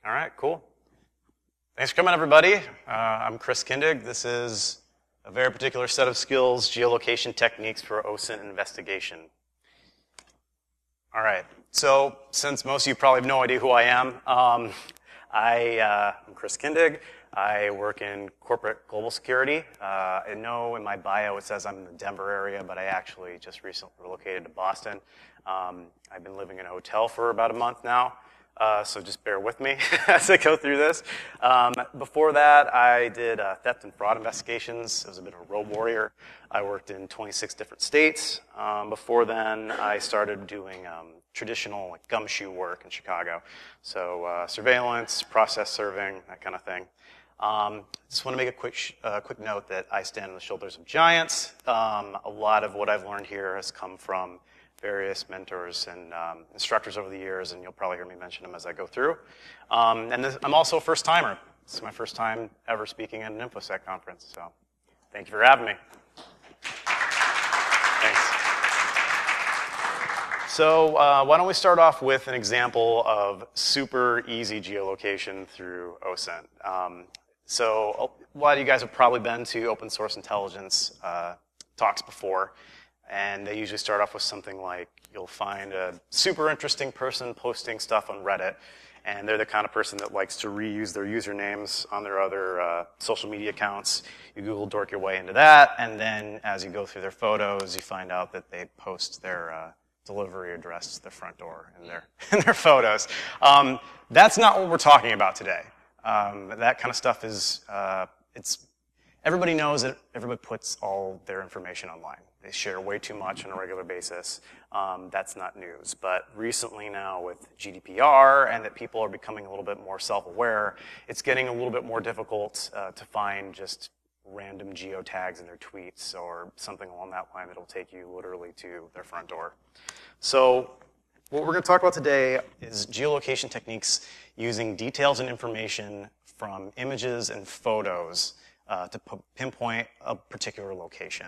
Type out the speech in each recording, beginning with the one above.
All right, cool. Thanks for coming, everybody. I'm Chris Kindig. This is a very particular set of skills, geolocation techniques for OSINT investigation. All right, so since most of you probably have no idea who I am, I'm Chris Kindig. I work in corporate global security. I know in my bio it says I'm in the Denver area, but I actually just recently relocated to Boston. I've been living in a hotel for about a month now. So just bear with me as I go through this. Before that, I did theft and fraud investigations. I was a bit of a road warrior. I worked in 26 different states. Before then, I started doing traditional gumshoe work in Chicago. So surveillance, process serving, that kind of thing. Just want to make a quick note that I stand on the shoulders of giants. A lot of what I've learned here has come from various mentors and instructors over the years, and you'll probably hear me mention them as I go through. I'm also a first-timer. This is my first time ever speaking at an InfoSec conference, so thank you for having me. Thanks. So why don't we start off with an example of super easy geolocation through OSINT. So a lot of you guys have probably been to open source intelligence talks before. And they usually start off with something like, you'll find a super interesting person posting stuff on Reddit, and they're the kind of person that likes to reuse their usernames on their other social media accounts. You Google dork your way into that, and then as you go through their photos, you find out that they post their delivery address to the front door in their photos. That's not what we're talking about today. That kind of stuff is, everybody knows that everybody puts all their information online. They share way too much on a regular basis. That's not news. But recently now with GDPR and that people are becoming a little bit more self-aware, it's getting a little bit more difficult to find just random geotags in their tweets or something along that line that'll take you literally to their front door. So what we're going to talk about today is geolocation techniques using details and information from images and photos to pinpoint a particular location.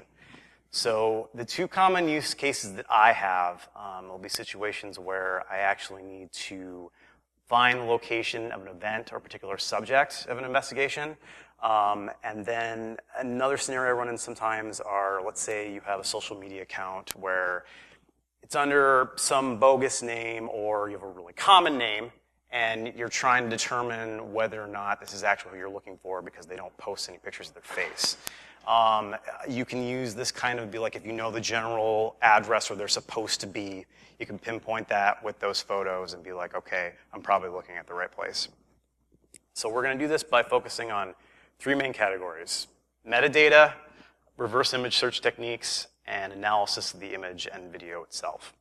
So the two common use cases that I have will be situations where I actually need to find the location of an event or particular subject of an investigation. And then another scenario I run in sometimes are, let's say you have a social media account where it's under some bogus name or you have a really common name, and you're trying to determine whether or not this is actually who you're looking for because they don't post any pictures of their face. You can use this kind of, be like, if you know the general address where they're supposed to be, you can pinpoint that with those photos and be like, okay, I'm probably looking at the right place. So we're going to do this by focusing on three main categories: metadata, reverse image search techniques, and analysis of the image and video itself.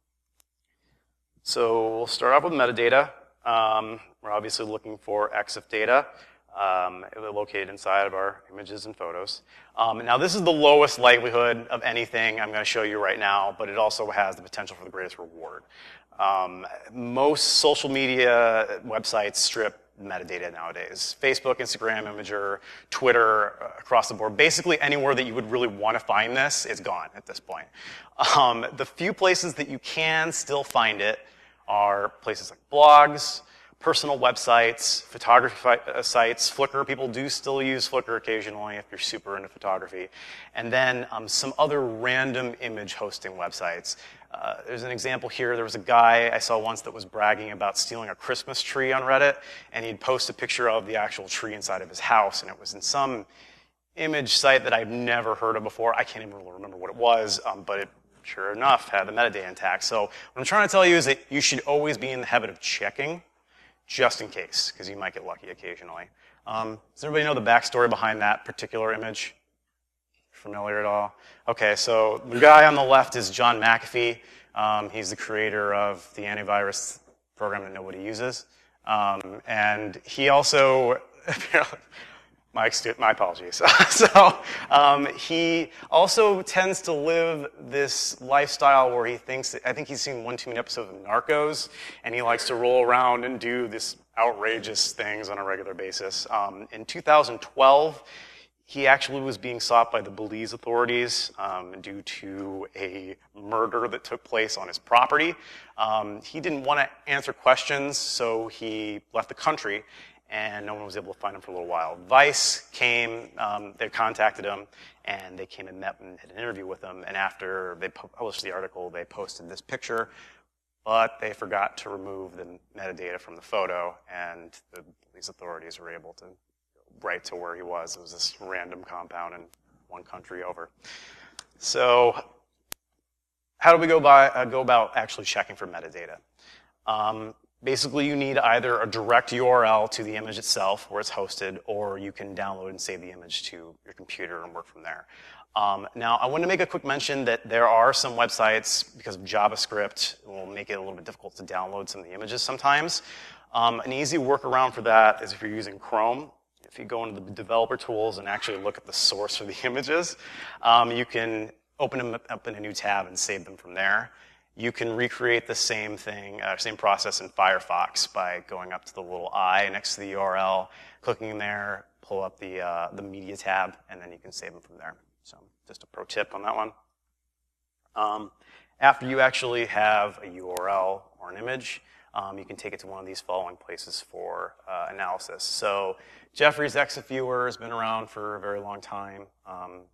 So we'll start off with metadata. We're obviously looking for EXIF data. Located inside of our images and photos. Now this is the lowest likelihood of anything I'm going to show you right now, but it also has the potential for the greatest reward. Most social media websites strip metadata nowadays. Facebook, Instagram, Imager, Twitter, across the board. Basically anywhere that you would really want to find this is gone at this point. The few places that you can still find it are places like blogs, personal websites, photography sites. Flickr, people do still use Flickr occasionally if you're super into photography. And then some other random image hosting websites. There's an example here. There was a guy I saw once that was bragging about stealing a Christmas tree on Reddit, and he'd post a picture of the actual tree inside of his house, and it was in some image site that I've never heard of before. I can't even really remember what it was, but it, sure enough, had the metadata intact. So what I'm trying to tell you is that you should always be in the habit of checking, just in case, because you might get lucky occasionally. Does everybody know the backstory behind that particular image? Familiar at all? Okay, so the guy on the left is John McAfee. He's the creator of the antivirus program that nobody uses. And he also, my apologies. He also tends to live this lifestyle where he thinks that, I think he's seen one too many episodes of Narcos, and he likes to roll around and do this outrageous things on a regular basis. In 2012, He actually was being sought by the Belize authorities due to a murder that took place on his property. He didn't want to answer questions, so he left the country, and no one was able to find him for a little while. Vice came, they contacted him, and they came and met and had an interview with him, and after they published the article, they posted this picture, but they forgot to remove the metadata from the photo, and the Belize authorities were able to right to where he was. It was this random compound in one country over. So how do we go about actually checking for metadata? Basically, you need either a direct URL to the image itself where it's hosted, or you can download and save the image to your computer and work from there. Now, I want to make a quick mention that there are some websites, because of JavaScript, will make it a little bit difficult to download some of the images sometimes. An easy workaround for that is if you're using Chrome. If you go into the developer tools and actually look at the source for the images, you can open them up in a new tab and save them from there. You can recreate the same thing, same process in FIREFOX by going up to the little eye next to the URL, clicking there, pull up the media tab, and then you can save them from there. So just a pro tip on that one. After you actually have a URL or an image, you can take it to one of these following places for analysis. So Jeffrey's Exif Viewer has been around for a very long time.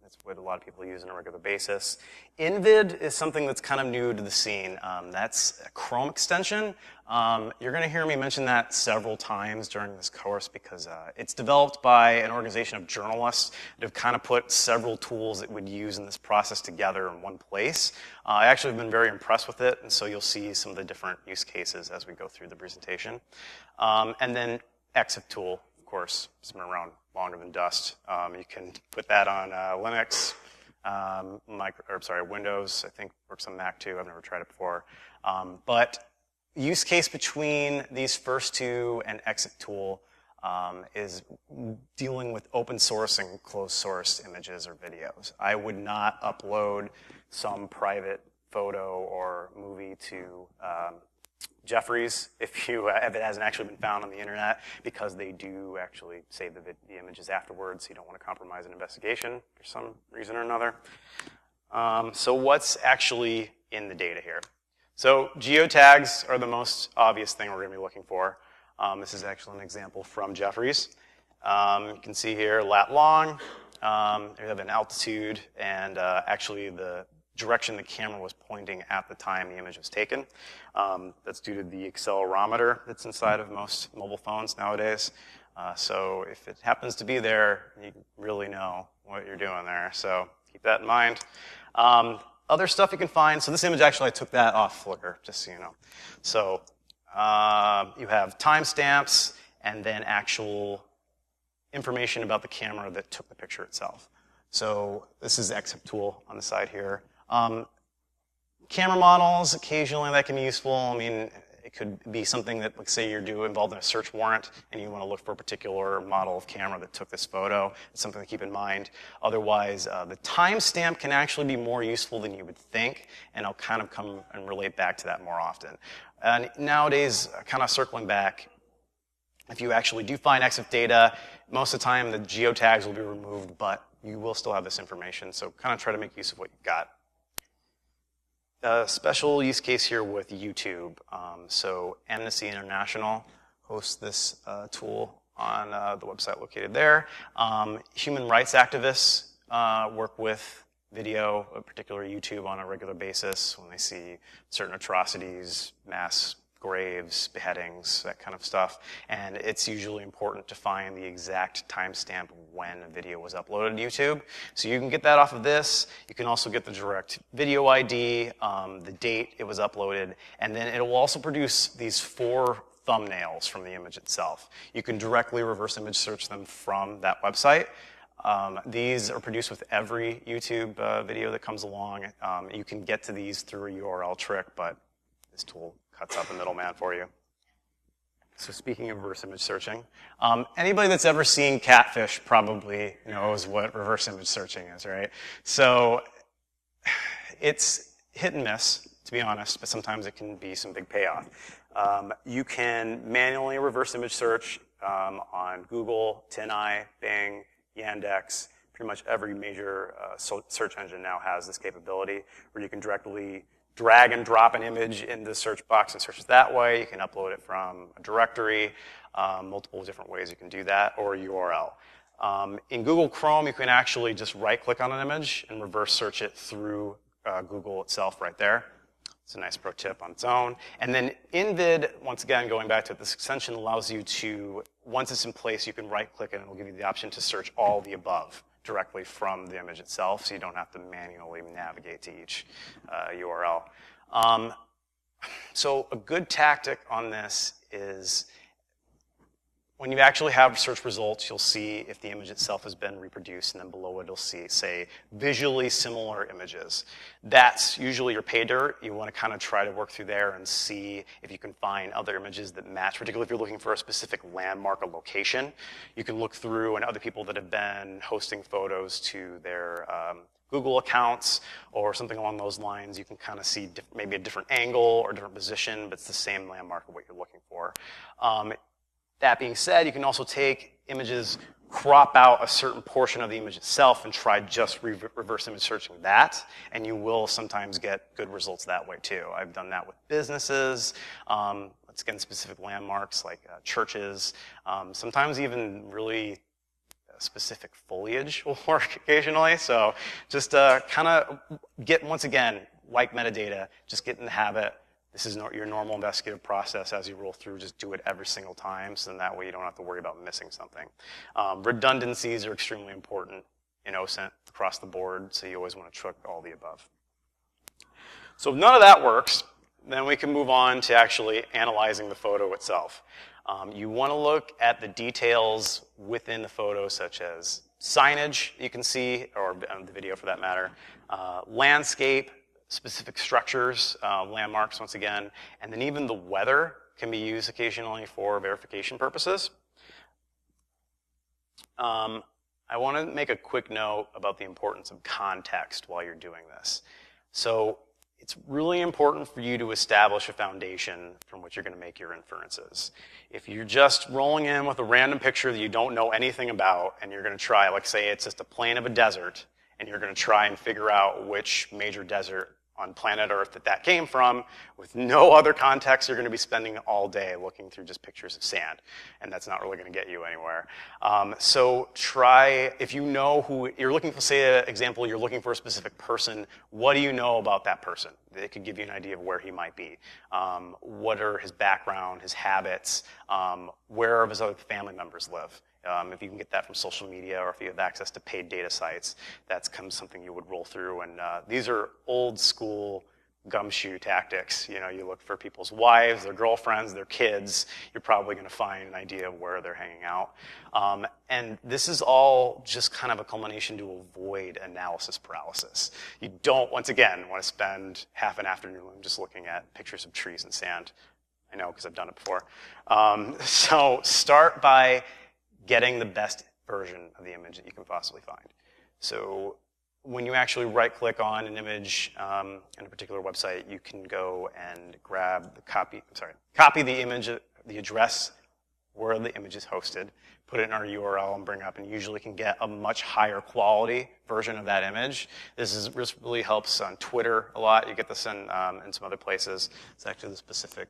It's what a lot of people use on a regular basis. Invid is something that's kind of new to the scene. That's a Chrome extension. You're going to hear me mention that several times during this course because it's developed by an organization of journalists that have kind of put several tools that we'd use in this process together in one place. I actually have been very impressed with it, and so you'll see some of the different use cases as we go through the presentation. And then Exif Tool, of course, it's been around longer than dust. You can put that on Linux, Windows. I think works on Mac too. I've never tried it before. But use case between these first two and Exif Tool is dealing with open source and closed source images or videos. I would not upload some private photo or movie to Jeffries if it hasn't actually been found on the internet, because they do actually save the images afterwards. So you don't want to compromise an investigation for some reason or another. So what's actually in the data here? So GEOTAGs are the most obvious thing we're going to be looking for. This is actually an example from Jeffries. You can see here lat long. They have an altitude and actually the direction the camera was pointing at the time the image was taken. That's due to the accelerometer that's inside of most mobile phones nowadays. So if it happens to be there, you really know what you're doing there. So keep that in mind. Other stuff you can find. So this image, actually, I took that off Flickr, just so you know. So you have timestamps and then actual information about the camera that took the picture itself. So this is the Exif Tool on the side here. Camera models, occasionally that can be useful. I mean, it could be something that, like, say you're involved in a search warrant and you want to look for a particular model of camera that took this photo. It's something to keep in mind. Otherwise, the timestamp can actually be more useful than you would think, and I'll kind of come and relate back to that more often. And nowadays, kind of circling back, if you actually do find Exif data, most of the time the geotags will be removed, but you will still have this information, so kind of try to make use of what you've got. A special use case here with YouTube. So Amnesty International hosts this tool on the website located there. Human rights activists work with video, particularly YouTube, on a regular basis when they see certain atrocities, mass graves, beheadings, that kind of stuff. And it's usually important to find the exact timestamp when a video was uploaded to YouTube. So you can get that off of this. You can also get the direct video ID, the date it was uploaded, and then it will also produce these 4 thumbnails from the image itself. You can directly reverse image search them from that website. These are produced with every YouTube video that comes along. You can get to these through a URL trick, but this tool cuts out the middleman for you. So speaking of reverse image searching, anybody that's ever seen Catfish probably knows what reverse image searching is, right? So it's hit and miss, to be honest, but sometimes it can be some big payoff. You can manually reverse image search on Google, TinEye, Bing, Yandex, pretty much every major search engine now has this capability where you can directly drag and drop an image in the search box and search it that way. You can upload it from a directory, multiple different ways you can do that, or a URL. In Google Chrome, you can actually just right-click on an image and reverse search it through Google itself right there. It's a nice pro tip on its own. And then InVid, once again, going back to it, this extension allows you to, once it's in place, you can right-click it and it will give you the option to search all the above directly from the image itself, so you don't have to manually navigate to each URL. So a good tactic on this is when you actually have search results, you'll see if the image itself has been reproduced, and then below it you'll see, say, visually similar images. That's usually your pay dirt. You want to kind of try to work through there and see if you can find other images that match, particularly if you're looking for a specific landmark or location. You can look through and other people that have been hosting photos to their Google accounts or something along those lines. You can kind of see maybe a different angle or different position, but it's the same landmark of what you're looking for. That being said, you can also take images, crop out a certain portion of the image itself, and try just reverse image searching that, and you will sometimes get good results that way too. I've done that with businesses, let's get in specific landmarks like churches, sometimes even really specific foliage will work occasionally. So just kind of get, once again, like metadata, just get in the habit. This is your normal investigative process as you roll through. Just do it every single time, so then that way you don't have to worry about missing something. Redundancies are extremely important in OSINT across the board, so you always want to check all the above. So if none of that works, then we can move on to actually analyzing the photo itself. You want to look at the details within the photo, such as signage you can see, or the video for that matter, landscape, specific structures, landmarks once again, and then even the weather can be used occasionally for verification purposes. I want to make a quick note about the importance of context while you're doing this. So it's really important for you to establish a foundation from which you're going to make your inferences. If you're just rolling in with a random picture that you don't know anything about, and you're going to try, like say it's just a plain of a desert, and you're going to try and figure out which major desert on planet Earth that came from, with no other context, you're going to be spending all day looking through just pictures of sand, and that's not really going to get you anywhere. So try, if you know who, you're looking for, say, an example, you're looking for a specific person, what do you know about that person? It could give you an idea of where he might be. What are his background, his habits, where his other family members live. If you can get that from social media, or if you have access to paid data sites, that's kind of something you would roll through. And these are old school gumshoe tactics. You know, you look for people's wives, their girlfriends, their kids. You're probably going to find an idea of where they're hanging out. And this is all just kind of a culmination to avoid analysis paralysis. You don't, once again, want to spend half an afternoon just looking at pictures of trees and sand. I know, because I've done it before. So start by getting the best version of the image that you can possibly find. So when you actually right-click on an image in a particular website, you can go and grab the copy the image, the address where the image is hosted, put it in our URL and bring it up, and usually can get a much higher quality version of that image. This really helps on Twitter a lot. You get this in some other places. It's actually the specific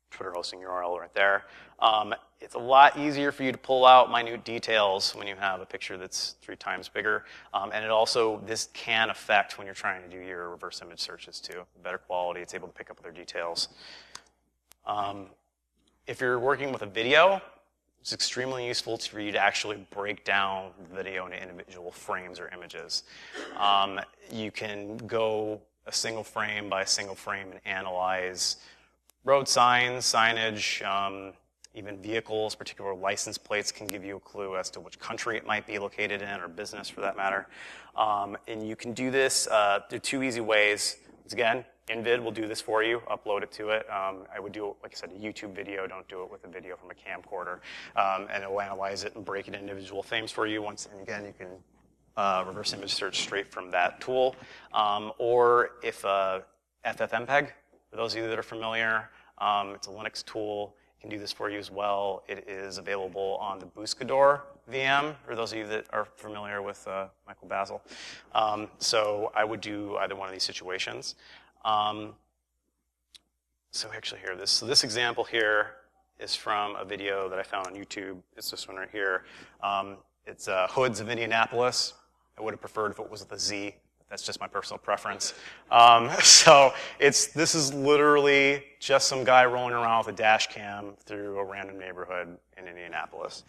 Twitter hosting URL right there. It's a lot easier for you to pull out minute details when you have a picture that's 3 times bigger. And it also, this can affect when you're trying to do your reverse image searches too. Better quality, it's able to pick up other details. If you're working with a video, it's extremely useful for you to actually break down the video into individual frames or images. You can go a single frame by single frame and analyze road signs, signage, even vehicles, particular license plates can give you a clue as to which country it might be located in, or business for that matter. And you can do this through 2 easy ways. Once again, InVid will do this for you, upload it to it. I would do it, like I said, a YouTube video, don't do it with a video from a camcorder. And it will analyze it and break it into individual frames for you. And again, you can reverse image search straight from that tool. Or if FFmpeg, for those of you that are familiar, it's a Linux tool. can do this for you as well. It is available on the Buscador VM, for those of you that are familiar with Michael Basil. So I would do either one of these situations. So actually here, this example here is from a video that I found on YouTube. It's this one right here. It's Hoods of Indianapolis. I would have preferred if it was with a Z. That's just my personal preference. So this is literally just some guy rolling around with a dash cam through a random neighborhood in Indianapolis.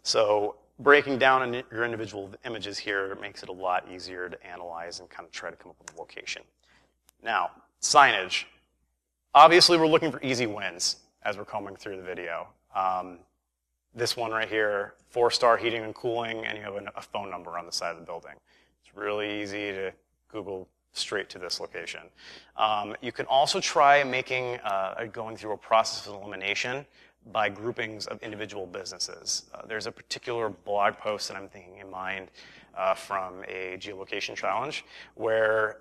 So breaking down your individual images here makes it a lot easier to analyze and kind of try to come up with a location. Now, signage. Obviously, we're looking for easy wins as we're combing through the video. This one right here, 4-star heating and cooling, and you have a phone number on the side of the building. It's really easy to Google straight to this location. You can also try going through a process of elimination by groupings of individual businesses. There's a particular blog post that I'm thinking in mind from a geolocation challenge where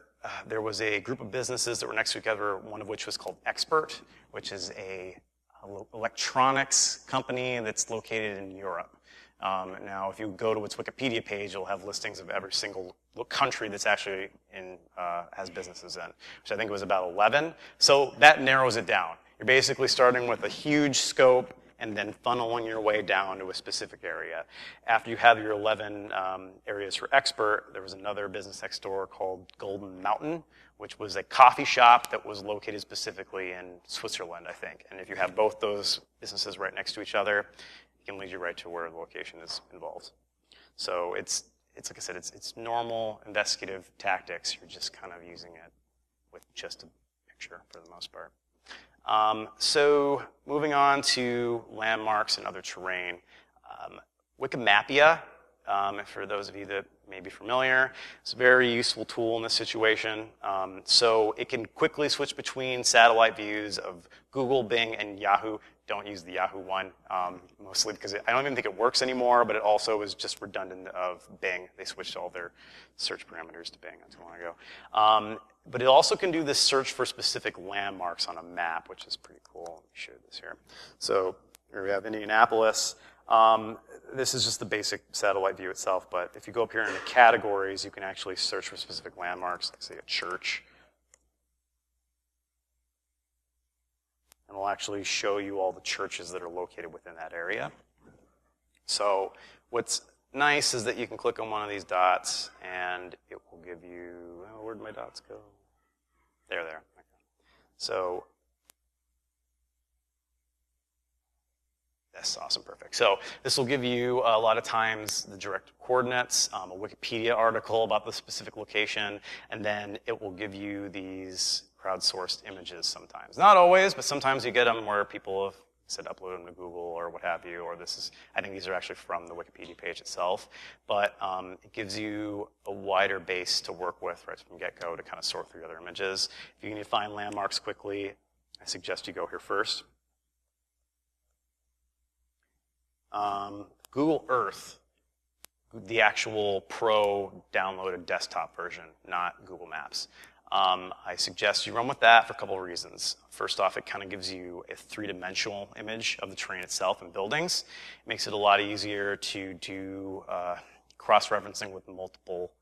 there was a group of businesses that were next to each other, one of which was called Expert, which is a electronics company that's located in Europe. Now, if you go to its Wikipedia page, it'll have listings of every single country that's actually has businesses in, which I think was about 11. So that narrows it down. You're basically starting with a huge scope and then funneling your way down to a specific area. After you have your 11 areas for Expert, there was another business next door called Golden Mountain, which was a coffee shop that was located specifically in Switzerland, I think. And if you have both those businesses right next to each other, it can lead you right to where the location is involved. So it's like I said, it's normal investigative tactics. You're just kind of using it with just a picture for the most part. So moving on to landmarks and other terrain. Wikimapia, for those of you that may be familiar, it's a very useful tool in this situation. So it can quickly switch between satellite views of Google, Bing, and Yahoo. Don't use the Yahoo one, mostly because I don't even think it works anymore, but it also is just redundant of Bing. They switched all their search parameters to Bing not too long ago. But it also can do this search for specific landmarks on a map, which is pretty cool. Let me show you this here. So here we have Indianapolis. This is just the basic satellite view itself, but if you go up here in the categories, you can actually search for specific landmarks, like say a church. And it'll actually show you all the churches that are located within that area. So what's nice is that you can click on one of these dots, and it will give you, oh, where'd my dots go? There. Okay. So that's awesome, perfect. So this will give you a lot of times the direct coordinates, a Wikipedia article about the specific location, and then it will give you these crowdsourced images sometimes. Not always, but sometimes you get them where people have said upload them to Google or what have you, or I think these are actually from the Wikipedia page itself, but it gives you a wider base to work with right from the get-go to kind of sort through other images. If you need to find landmarks quickly, I suggest you go here first. Google Earth, the actual pro downloaded desktop version, not Google Maps. I suggest you run with that for a couple of reasons. First off, it kind of gives you a three-dimensional image of the terrain itself and buildings. It makes it a lot easier to do cross-referencing with multiple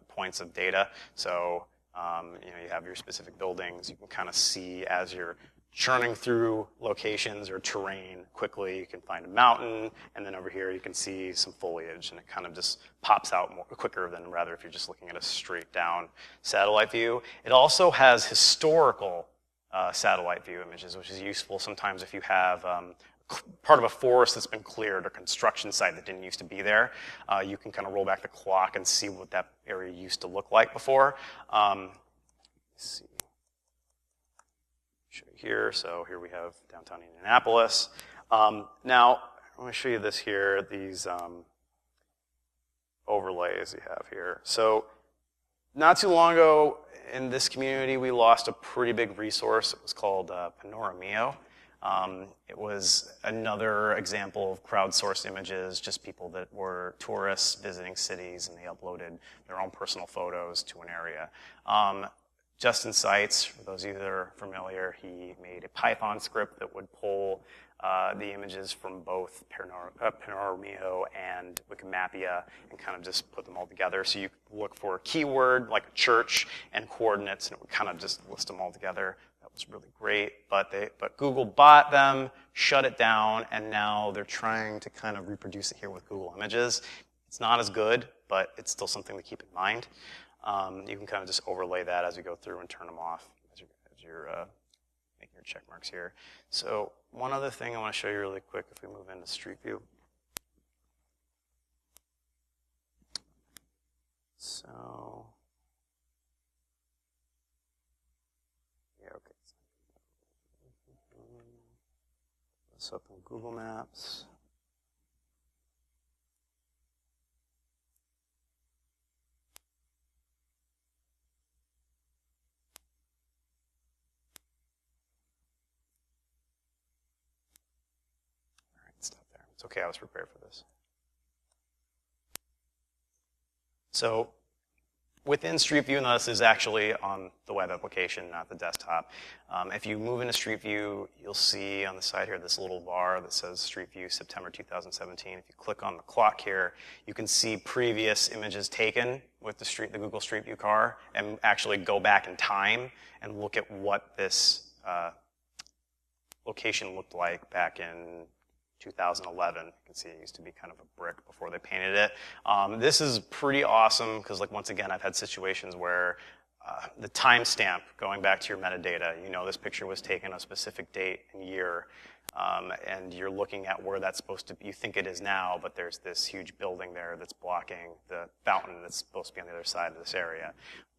points of data. So you have your specific buildings. You can kind of see as you're churning through locations or terrain quickly. You can find a mountain, and then over here you can see some foliage, and it kind of just pops out more quicker than rather if you're just looking at a straight down satellite view. It also has historical satellite view images, which is useful sometimes if you have part of a forest that's been cleared or construction site that didn't used to be there. You can kind of roll back the clock and see what that area used to look like before. Let's see. Show you here. So here we have downtown Indianapolis. Now, I'm going to show you this here, these overlays you have here. So not too long ago in this community, we lost a pretty big resource. It was called Panoramio. It was another example of crowdsourced images, just people that were tourists visiting cities, and they uploaded their own personal photos to an area. Justin Seitz, for those of you that are familiar, he made a Python script that would pull the images from both Panoramio and Wikimapia and kind of just put them all together. So you look for a keyword like a church and coordinates, and it would kind of just list them all together. That was really great, but Google bought them, shut it down, and now they're trying to kind of reproduce it here with Google Images. It's not as good, but it's still something to keep in mind. You can kind of just overlay that as you go through and turn them off as you're making your check marks here. So one other thing I want to show you really quick if we move into Street View. So, yeah, okay. This up in Google Maps. It's okay, I was prepared for this. So within Street View, and this is actually on the web application, not the desktop. If you move into Street View, you'll see on the side here this little bar that says Street View September 2017. If you click on the clock here, you can see previous images taken with the Google Street View car and actually go back in time and look at what this location looked like back in 2011. You can see it used to be kind of a brick before they painted it. This is pretty awesome because, like, once again, I've had situations where the timestamp going back to your metadata, you know this picture was taken a specific date and year, and you're looking at where that's supposed to be. You think it is now, but there's this huge building there that's blocking the fountain that's supposed to be on the other side of this area.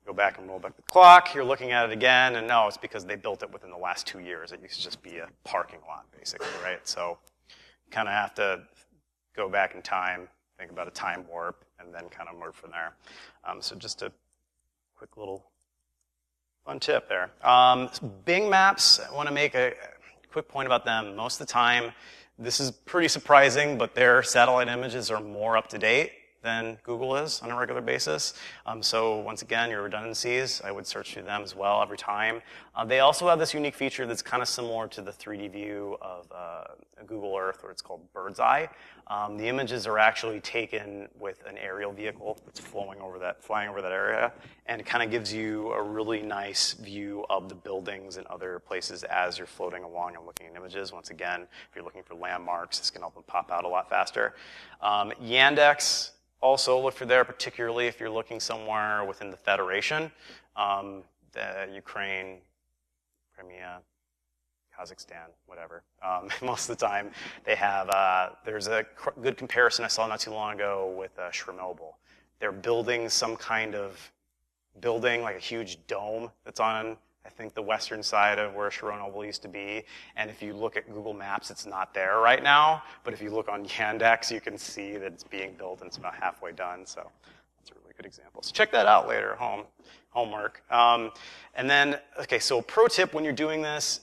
Go back and roll back the clock, you're looking at it again, and no, it's because they built it within the last 2 years. It used to just be a parking lot, basically, right? So kind of have to go back in time, think about a time warp, and then kind of move from there. So just a quick little fun tip there. Bing Maps, I want to make a quick point about them. Most of the time, this is pretty surprising, but their satellite images are more up to date than Google is on a regular basis. So once again, your redundancies, I would search through them as well every time. They also have this unique feature that's kind of similar to the 3D view of Google Earth, where it's called Bird's Eye. The images are actually taken with an aerial vehicle that's flying over that area, and it kind of gives you a really nice view of the buildings and other places as you're floating along and looking at images. Once again, if you're looking for landmarks, this can help them pop out a lot faster. Yandex, also look for there, particularly if you're looking somewhere within the Federation, the Ukraine, Crimea, Kazakhstan, whatever. Most of the time they have, there's a good comparison I saw not too long ago with Chernobyl. They're building some kind of building, like a huge dome that's on, I think, the western side of where Chernobyl used to be. And if you look at Google Maps, it's not there right now. But if you look on Yandex, you can see that it's being built and it's about halfway done. So that's a really good example. So check that out later at home, homework. And then, okay, so pro tip when you're doing this,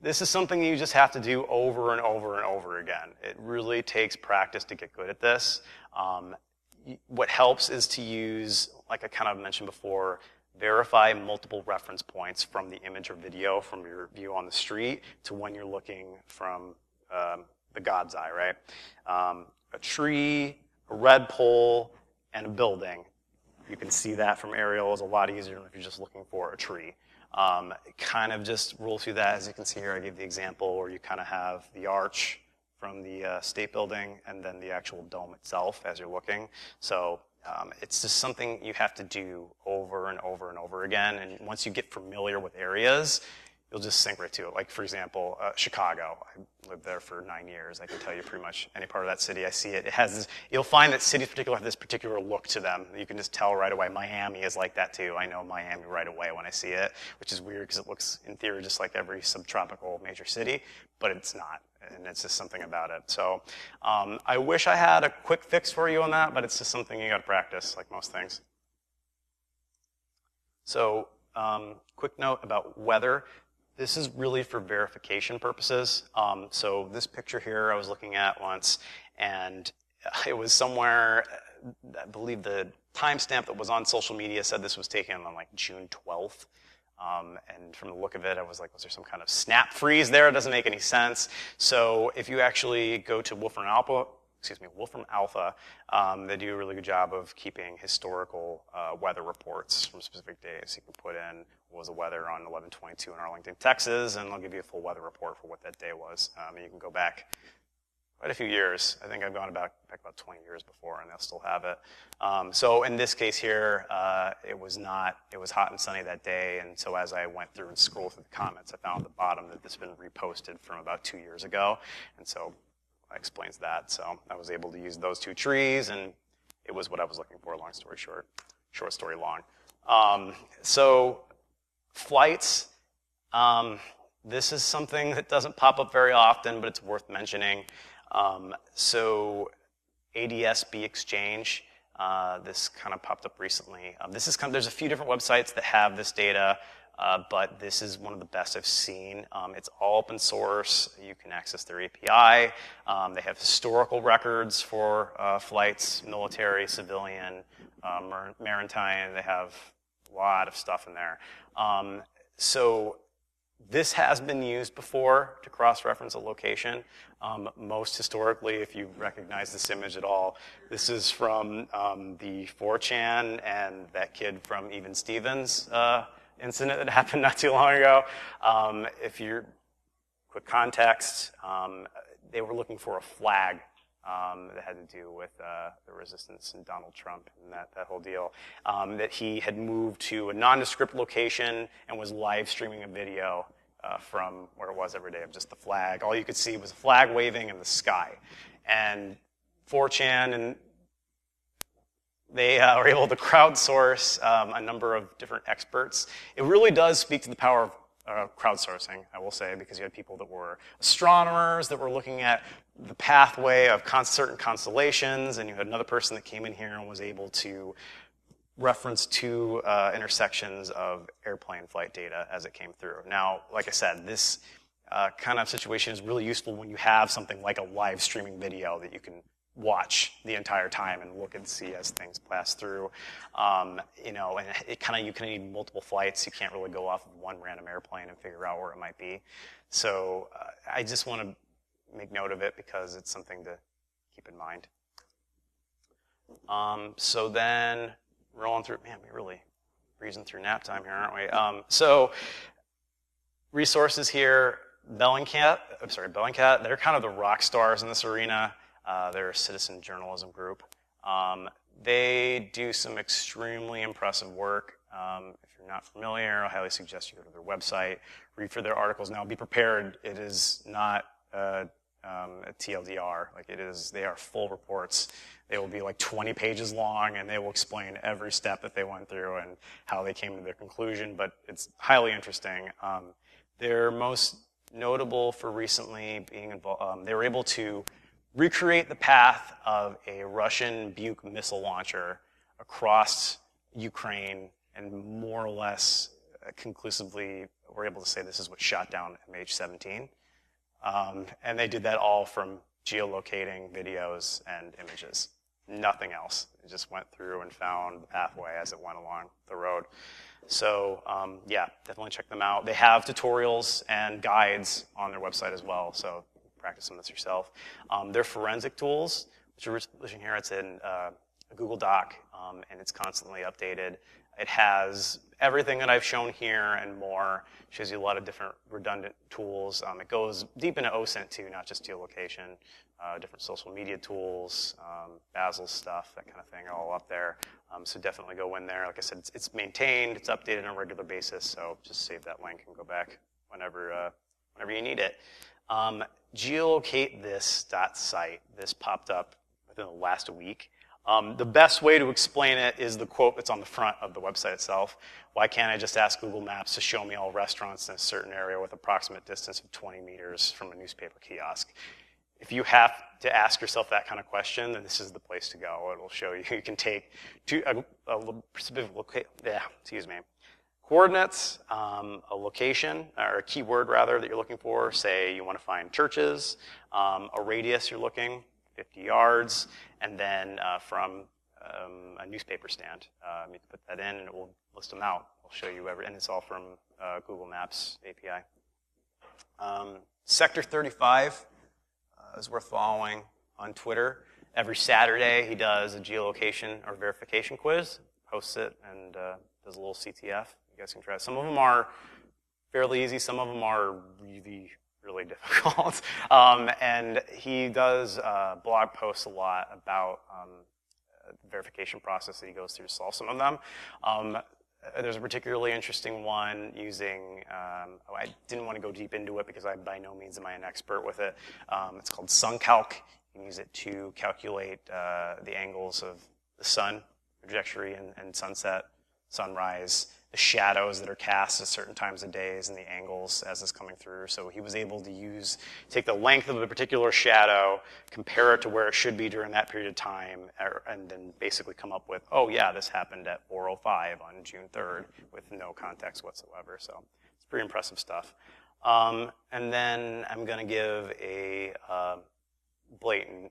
this is something you just have to do over and over and over again. It really takes practice to get good at this. What helps is to use, like I kind of mentioned before, verify multiple reference points from the image or video from your view on the street to when you're looking from the God's eye, right? A tree, a red pole, and a building. You can see that from aerial is a lot easier than if you're just looking for a tree. Kind of just roll through that. As you can see here, I gave the example where you kind of have the arch from the state building and then the actual dome itself as you're looking. So it's just something you have to do over and over and over again. And once you get familiar with areas, you'll just sink right to it. Like, for example, Chicago. I lived there for 9 years. I can tell you pretty much any part of that city I see it. It has this, you'll find that cities particularly have this particular look to them. You can just tell right away. Miami is like that too. I know Miami right away when I see it, which is weird because it looks, in theory, just like every subtropical major city, but it's not. And it's just something about it. So I wish I had a quick fix for you on that, but it's just something you got to practice, like most things. So quick note about weather. This is really for verification purposes. So this picture here I was looking at once, and it was somewhere, I believe the timestamp that was on social media said this was taken on like June 12th. And from the look of it, I was like, was there some kind of snap freeze there? It doesn't make any sense. So if you actually go to Wolfram Alpha, they do a really good job of keeping historical weather reports from specific days. You can put in what was the weather on 11/22 in Arlington, Texas, and they'll give you a full weather report for what that day was. And you can go back quite a few years. I think I've gone back about 20 years before, and they'll still have it. So in this case here, it was hot and sunny that day, and so as I went through and scrolled through the comments, I found at the bottom that this had been reposted from about 2 years ago, and so that explains that. So I was able to use those two trees, and it was what I was looking for, long story short story long. So flights, this is something that doesn't pop up very often, but it's worth mentioning. So ADS-B Exchange, this kind of popped up recently. There's a few different websites that have this data, but this is one of the best I've seen. It's all open source. You can access their API. They have historical records for flights, military, civilian, maritime. They have a lot of stuff in there. So this has been used before to cross-reference a location. Most historically, if you recognize this image at all, this is from the 4chan and that kid from Even Stevens incident that happened not too long ago. If you're, quick context, they were looking for a flag that had to do with the resistance and Donald Trump and that whole deal. That he had moved to a nondescript location and was live streaming a video from where it was every day of just the flag. All you could see was a flag waving in the sky. And 4chan, and they were able to crowdsource a number of different experts. It really does speak to the power of crowdsourcing, I will say, because you had people that were astronomers that were looking at the pathway of certain constellations, and you had another person that came in here and was able to reference two intersections of airplane flight data as it came through. Now, like I said, this kind of situation is really useful when you have something like a live streaming video that you can watch the entire time and look and see as things pass through. And you kind of need multiple flights. You can't really go off of one random airplane and figure out where it might be. So I just want to make note of it because it's something to keep in mind. So then, rolling through, man, we're really breezing through nap time here, aren't we? So resources here, Bellingcat, they're kind of the rock stars in this arena. They're a citizen journalism group. They do some extremely impressive work. If you're not familiar, I highly suggest you go to their website, read through their articles. Now, be prepared, it is not a TLDR. Like it is, they are full reports. They will be like 20 pages long, and they will explain every step that they went through and how they came to their conclusion, but it's highly interesting. They're most notable for recently being involved, they were able to recreate the path of a Russian Buk missile launcher across Ukraine and more or less conclusively were able to say this is what shot down MH17. And they did that all from geolocating videos and images. Nothing else. It just went through and found the pathway as it went along the road. So yeah, definitely check them out. They have tutorials and guides on their website as well, so practice some of this yourself. Their forensic tools, which are listed here, it's in a Google Doc, and it's constantly updated. It has everything that I've shown here and more. Shows you a lot of different redundant tools. It goes deep into OSINT too, not just geolocation. Different social media tools, Basil stuff, that kind of thing, are all up there. So definitely go in there. Like I said, it's maintained, it's updated on a regular basis, so just save that link and go back whenever you need it. Geolocatethis.site. This popped up within the last week. The best way to explain it is the quote that's on the front of the website itself. Why can't I just ask Google Maps to show me all restaurants in a certain area with approximate distance of 20 meters from a newspaper kiosk? If you have to ask yourself that kind of question, then this is the place to go. It'll show you. You can take a specific coordinates, a location, or a keyword rather that you're looking for. Say you want to find churches, a radius you're looking, 50 yards, and then from a newspaper stand. You can put that in and it will list them out. I'll show you and it's all from Google Maps API. Sector 35 is worth following on Twitter. Every Saturday he does a geolocation or verification quiz, posts it, and does a little CTF. You guys can try it. Some of them are fairly easy. Some of them are really, really difficult. And he does blog posts a lot about the verification process that he goes through to solve some of them. There's a particularly interesting one using, I didn't want to go deep into it because I by no means am I an expert with it. It's called SunCalc. You can use it to calculate the angles of the sun trajectory and sunset, sunrise, the shadows that are cast at certain times of days and the angles as it's coming through. So he was able to take the length of a particular shadow, compare it to where it should be during that period of time, and then basically come up with, oh yeah, this happened at 4:05 on June 3rd with no context whatsoever. So it's pretty impressive stuff. And then I'm going to give a blatant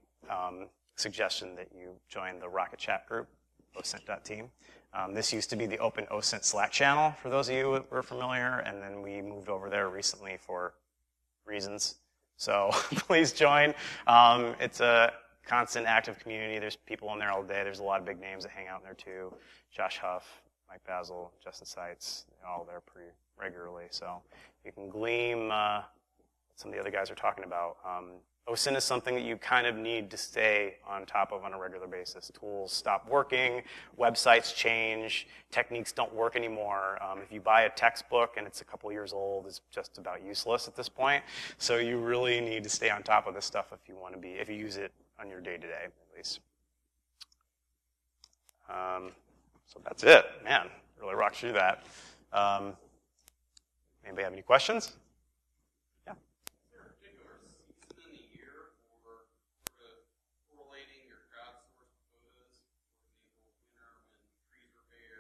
suggestion that you join the Rocket Chat group, OSINT.team. This used to be the open OSINT Slack channel, for those of you who are familiar, and then we moved over there recently for reasons. So please join. It's a constant active community. There's people in there all day. There's a lot of big names that hang out in there too. Josh Huff, Mike Basil, Justin Seitz, they're all there pretty regularly. So you can glean what some of the other guys are talking about. OSINT is something that you kind of need to stay on top of on a regular basis. Tools stop working, websites change, techniques don't work anymore. If you buy a textbook and it's a couple years old, it's just about useless at this point. So you really need to stay on top of this stuff if you use it on your day-to-day, at least. So that's it. Man, really rocked through that. Anybody have any questions?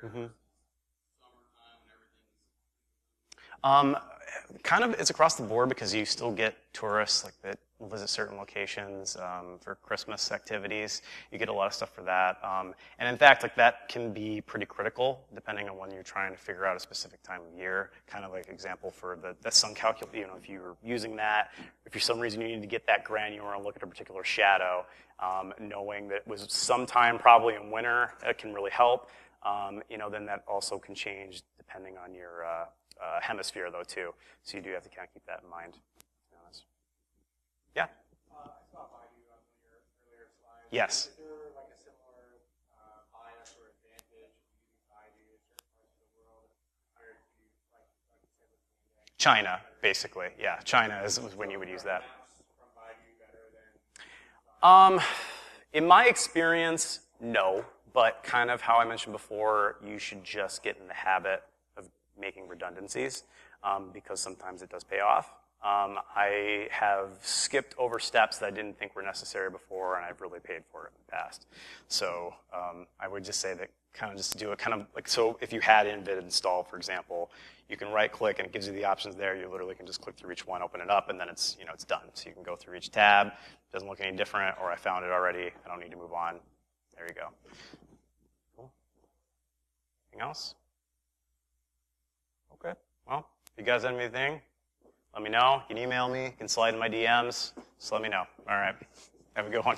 Mm-hmm. Kind of, it's across the board because you still get tourists like that will visit certain locations for Christmas activities. You get a lot of stuff for that, and in fact, like that can be pretty critical depending on when you're trying to figure out a specific time of year. Kind of like example for the sun calculation. You know, if you're using that, if for some reason you need to get that granular and look at a particular shadow, knowing that it was sometime probably in winter, it can really help. Then that also can change depending on your hemisphere, though, too. So you do have to kind of keep that in mind. Yeah? I saw by you on your earlier slides. Yes. Is there like a similar bias or advantage using Baidu in certain parts of the world? Or do you, like you said, with the index? China, basically. Yeah, China is when you would use that. From Baidu better than In my experience, no. But kind of how I mentioned before, you should just get in the habit of making redundancies because sometimes it does pay off. I have skipped over steps that I didn't think were necessary before, and I've really paid for it in the past. So I would just say that kind of just do it kind of like, so if you had Invid installed, for example, you can right-click and it gives you the options there. You literally can just click through each one, open it up, and then it's done. So you can go through each tab. It doesn't look any different, or I found it already. I don't need to move on. There you go. Cool. Anything else? Okay. Well, if you guys have anything, let me know. You can email me. You can slide in my DMs. Just let me know. All right. Have a good one.